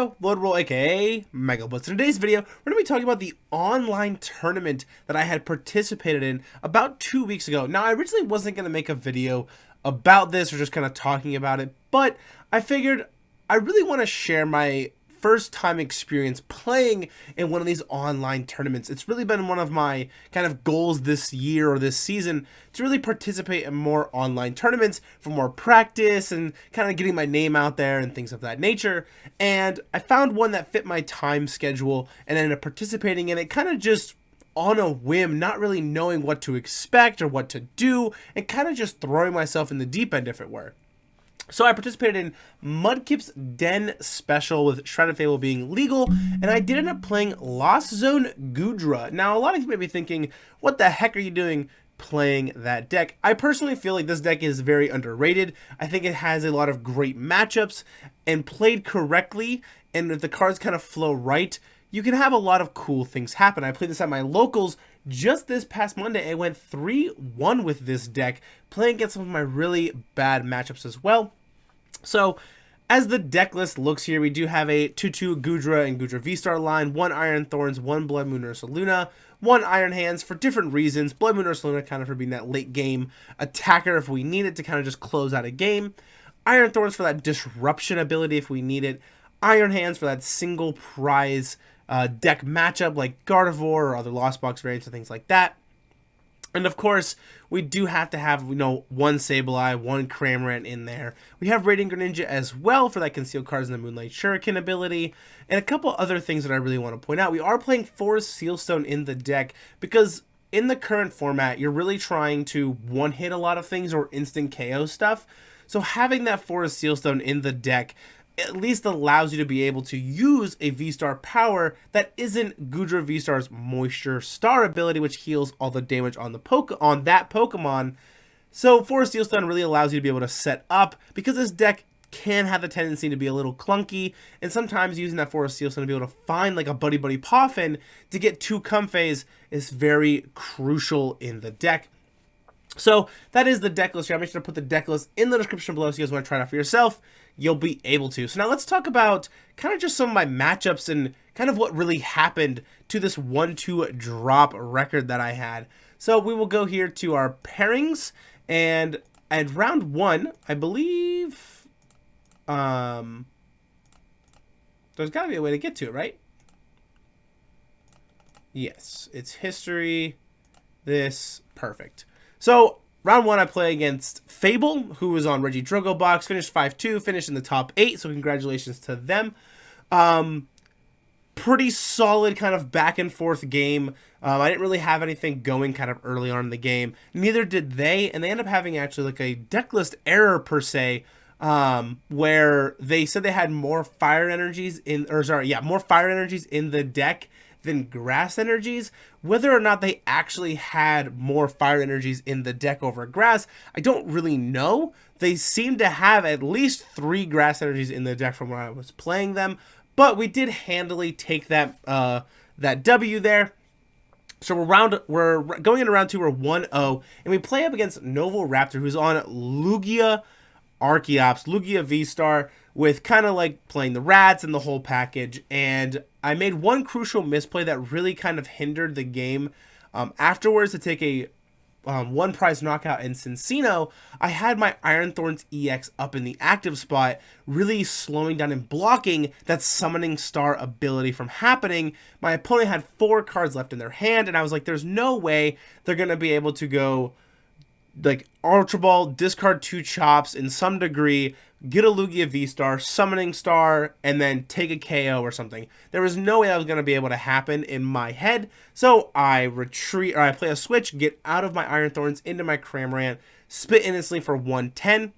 Yo, Bloodroll aka Mega Blitz. In today's video, we're going to be talking about the online tournament that I had participated in about 2 weeks ago. Now, I originally wasn't going to make a video about this or just kind of talking about it, but I figured I really want to share my first time experience playing in one of these online tournaments. It's really been one of my kind of goals this year or this season to really participate in more online tournaments for more practice and kind of getting my name out there and things of that nature. And I found one that fit my time schedule and ended up participating in it kind of just on a whim, not really knowing what to expect or what to do, and kind of just throwing myself in the deep end, if it were. So I participated in Mudkip's Den Special with Shrouded Fable being legal, and I did end up playing Lost Goodra. Now, a lot of you may be thinking, what the heck are you doing playing that deck? I personally feel like this deck is very underrated. I think it has a lot of great matchups, and played correctly, and if the cards kind of flow right, you can have a lot of cool things happen. I played this at my locals just this past Monday. I went 3-1 with this deck, playing against some of my really bad matchups as well. So, as the deck list looks here, we do have a 2-2 Goodra and Goodra VSTAR line, 1 Iron Thorns, 1 Bloodmoon Ursaluna, 1 Iron Hands for different reasons. Bloodmoon Ursaluna kind of for being that late game attacker if we need it to kind of just close out a game. Iron Thorns for that disruption ability if we need it. Iron Hands for that single prize deck matchup like Gardevoir or other Lost Box variants and things like that. And of course, we do have to have, one Sableye, 1 Cramorant in there. We have Radiant Greninja as well for that Concealed Cards in the Moonlight Shuriken ability. And a couple other things that I really want to point out. We are playing Forest Sealstone in the deck because in the current format, you're really trying to one-hit a lot of things or instant KO stuff. So having that Forest Sealstone in the deck at least allows you to be able to use a V-Star power that isn't Goodra V-Star's Moisture Star ability, which heals all the damage on that Pokemon. So Forest Sealstone really allows you to be able to set up, because this deck can have the tendency to be a little clunky, and sometimes using that Forest Sealstone to be able to find like a Buddy-Buddy Poffin to get 2 Comfeys is very crucial in the deck. So that is the deck list here. I'll make sure to put the deck list in the description below so you guys want to try it out for yourself. You'll be able to. So now let's talk about kind of just some of my matchups and kind of what really happened to this 1-2 drop record that I had. So we will go here to our pairings, and at round 1, I believe there's got to be a way to get to it, right? Yes, it's history, this, perfect. So, round 1, I play against Fable, who was on Regidrago box, finished 5-2, finished in the top 8, so congratulations to them. Pretty solid kind of back and forth game. I didn't really have anything going kind of early on in the game. Neither did they, and they ended up having actually like a deck list error per se, where they said they had more fire energies more fire energies in the deck than grass energies. Whether or not they actually had more fire energies in the deck over grass, I don't really know. They seem to have at least 3 grass energies in the deck from when I was playing them, but we did handily take that that W there. So we're going into round 2, we're 1-0, and we play up against Novel Raptor, who's on Lugia Archeops, Lugia V-Star, with kind of like playing the rats and the whole package. And I made one crucial misplay that really kind of hindered the game. Afterwards, to take a 1 prize knockout in Cincino, I had my Iron Thorns EX up in the active spot, really slowing down and blocking that Summoning Star ability from happening. My opponent had 4 cards left in their hand, and I was like, there's no way they're going to be able to go like Ultra Ball, discard 2 Chops in some degree, get a Lugia V-Star, Summoning Star, and then take a KO or something. There was no way that was going to be able to happen in my head. So I retreat, or I play a switch, get out of my Iron Thorns into my Cramorant, spit instantly for 110.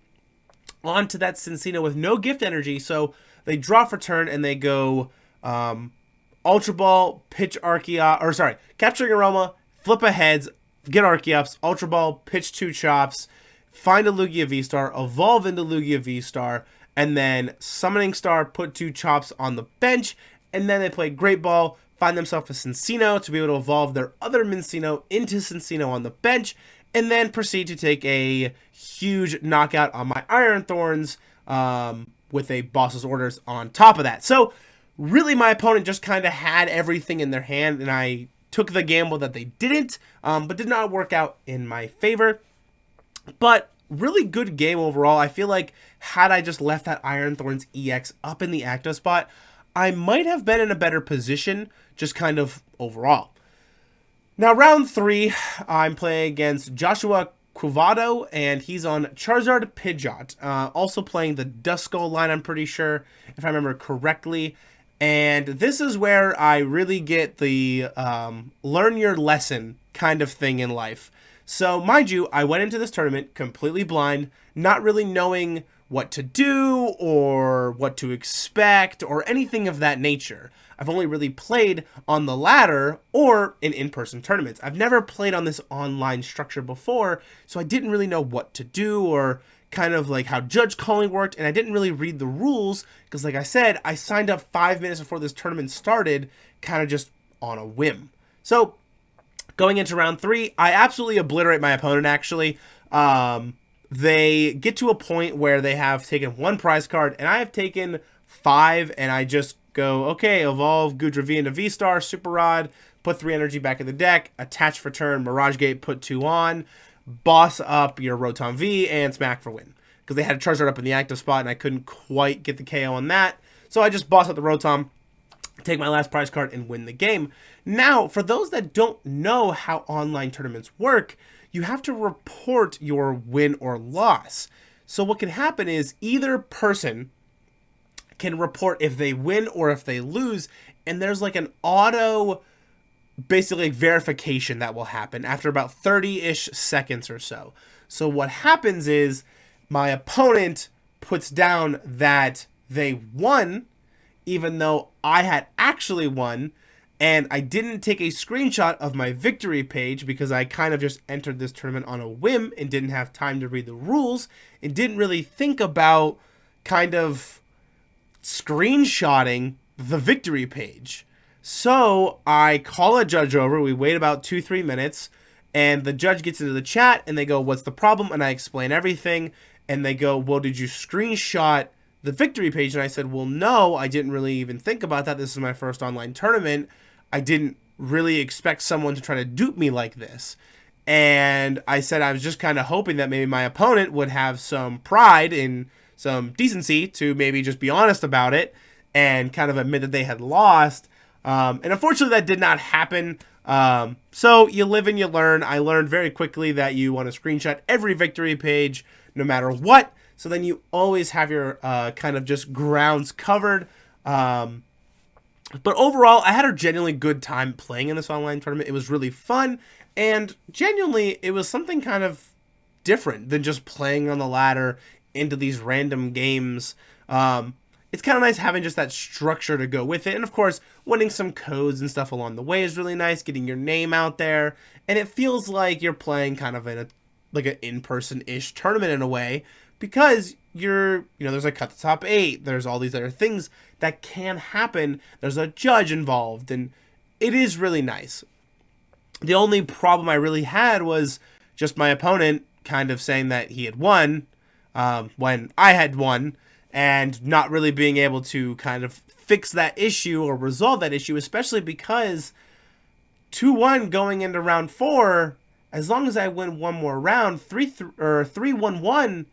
Onto that Cincino with no gift energy. So they draw for turn and they go Ultra Ball, pitch Capturing Aroma, flip a heads, get Archeops, Ultra Ball, pitch 2 Chops, find a Lugia V-Star, evolve into Lugia V-Star, and then Summoning Star, put 2 Chops on the bench, and then they play Great Ball, find themselves a Cincino to be able to evolve their other Mincino into Cincino on the bench, and then proceed to take a huge knockout on my Iron Thorns with a Boss's Orders on top of that. So really my opponent just kind of had everything in their hand, and I took the gamble that they didn't, but did not work out in my favor. But really good game overall. I feel like had I just left that Iron Thorns EX up in the active spot, I might have been in a better position, just kind of overall. Now, round 3, I'm playing against Joshua Quavado, and he's on Charizard Pidgeot. Also playing the Duskull line, I'm pretty sure, if I remember correctly. And this is where I really get the learn your lesson kind of thing in life. So, mind you, I went into this tournament completely blind, not really knowing what to do or what to expect or anything of that nature. I've only really played on the ladder or in in-person tournaments. I've never played on this online structure before, so I didn't really know what to do or kind of like how judge calling worked, and I didn't really read the rules because, like I said, I signed up 5 minutes before this tournament started, kind of just on a whim. So, going into round 3, I absolutely obliterate my opponent, actually. They get to a point where they have taken 1 prize card, and I have taken 5, and I just go, okay, evolve Goodra V into VSTAR, Super Rod, put 3 energy back in the deck, attach for turn, Mirage Gate, put 2 on, boss up your Rotom V, and smack for win. Because they had a Charizard up in the active spot, and I couldn't quite get the KO on that. So I just boss up the Rotom, take my last prize card, and win the game. Now, for those that don't know how online tournaments work, you have to report your win or loss. So what can happen is either person can report if they win or if they lose, and there's like an auto, basically verification that will happen after about 30-ish seconds or so. So what happens is my opponent puts down that they won, even though I had actually won, and I didn't take a screenshot of my victory page because I kind of just entered this tournament on a whim and didn't have time to read the rules and didn't really think about kind of screenshotting the victory page. So I call a judge over, we wait about 2-3 minutes, and the judge gets into the chat and they go, what's the problem? And I explain everything, and they go, well, did you screenshot the victory page? And I said, well, no, I didn't really even think about that. This is my first online tournament. I didn't really expect someone to try to dupe me like this. And I said I was just kind of hoping that maybe my opponent would have some pride and some decency to maybe just be honest about it and kind of admit that they had lost. And unfortunately, that did not happen. So you live and you learn. I learned very quickly that you want to screenshot every victory page no matter what. So then you always have your kind of just grounds covered. But overall, I had a genuinely good time playing in this online tournament. It was really fun. And genuinely, it was something kind of different than just playing on the ladder into these random games. It's kind of nice having just that structure to go with it. And of course, winning some codes and stuff along the way is really nice, getting your name out there. And it feels like you're playing kind of in a like an in-person-ish tournament in a way, because there's a cut the top 8, there's all these other things that can happen, there's a judge involved, and it is really nice. The only problem I really had was just my opponent kind of saying that he had won when I had won, and not really being able to kind of fix that issue or resolve that issue, especially because 2-1 going into round 4, as long as I win one more round, 3-1-1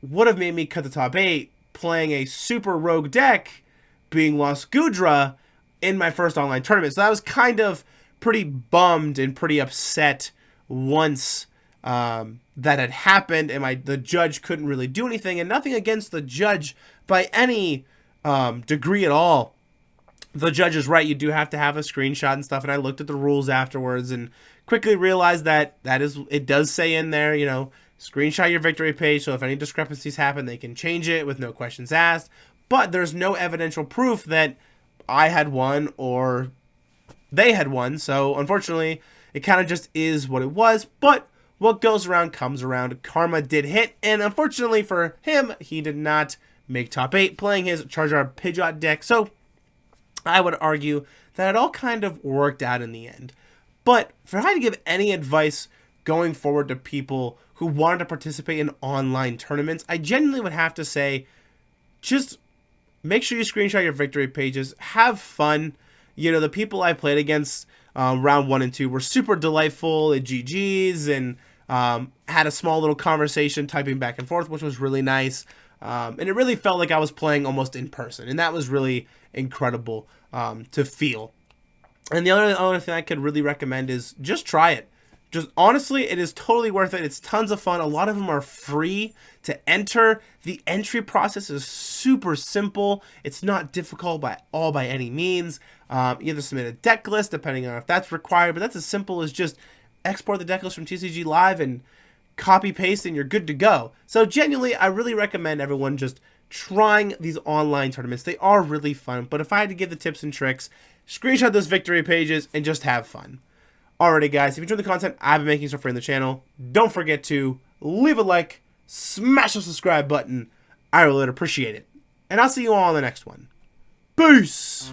would have made me cut the top 8, playing a super rogue deck, being Lost Goodra in my first online tournament. So I was kind of pretty bummed and pretty upset once that had happened, and the judge couldn't really do anything. And nothing against the judge by any degree at all. The judge is right. You do have to have a screenshot and stuff. And I looked at the rules afterwards and quickly realized that it does say in there, screenshot your victory page, so if any discrepancies happen, they can change it with no questions asked. But there's no evidential proof that I had won or they had won. So unfortunately, it kind of just is what it was. But what goes around comes around. Karma did hit, and unfortunately for him, he did not make top 8, playing his Charizard Pidgeot deck. So I would argue that it all kind of worked out in the end. But if I had to give any advice going forward to people who wanted to participate in online tournaments, I genuinely would have to say, just make sure you screenshot your victory pages. Have fun. You know, the people I played against round 1 and 2 were super delightful at GG's, and had a small little conversation typing back and forth, which was really nice. And it really felt like I was playing almost in person, and that was really incredible to feel. And the other thing I could really recommend is just try it. Just honestly, it is totally worth it. It's tons of fun. A lot of them are free to enter. The entry process is super simple. It's not difficult by any means. You have to submit a deck list depending on if that's required, but that's as simple as just export the deck list from TCG Live and copy paste and you're good to go. So genuinely, I really recommend everyone just trying these online tournaments. They are really fun, but if I had to give the tips and tricks, screenshot those victory pages and just have fun. Alrighty guys, if you enjoyed the content I've been making so far in the channel, don't forget to leave a like, smash the subscribe button. I really appreciate it. And I'll see you all on the next one. Peace!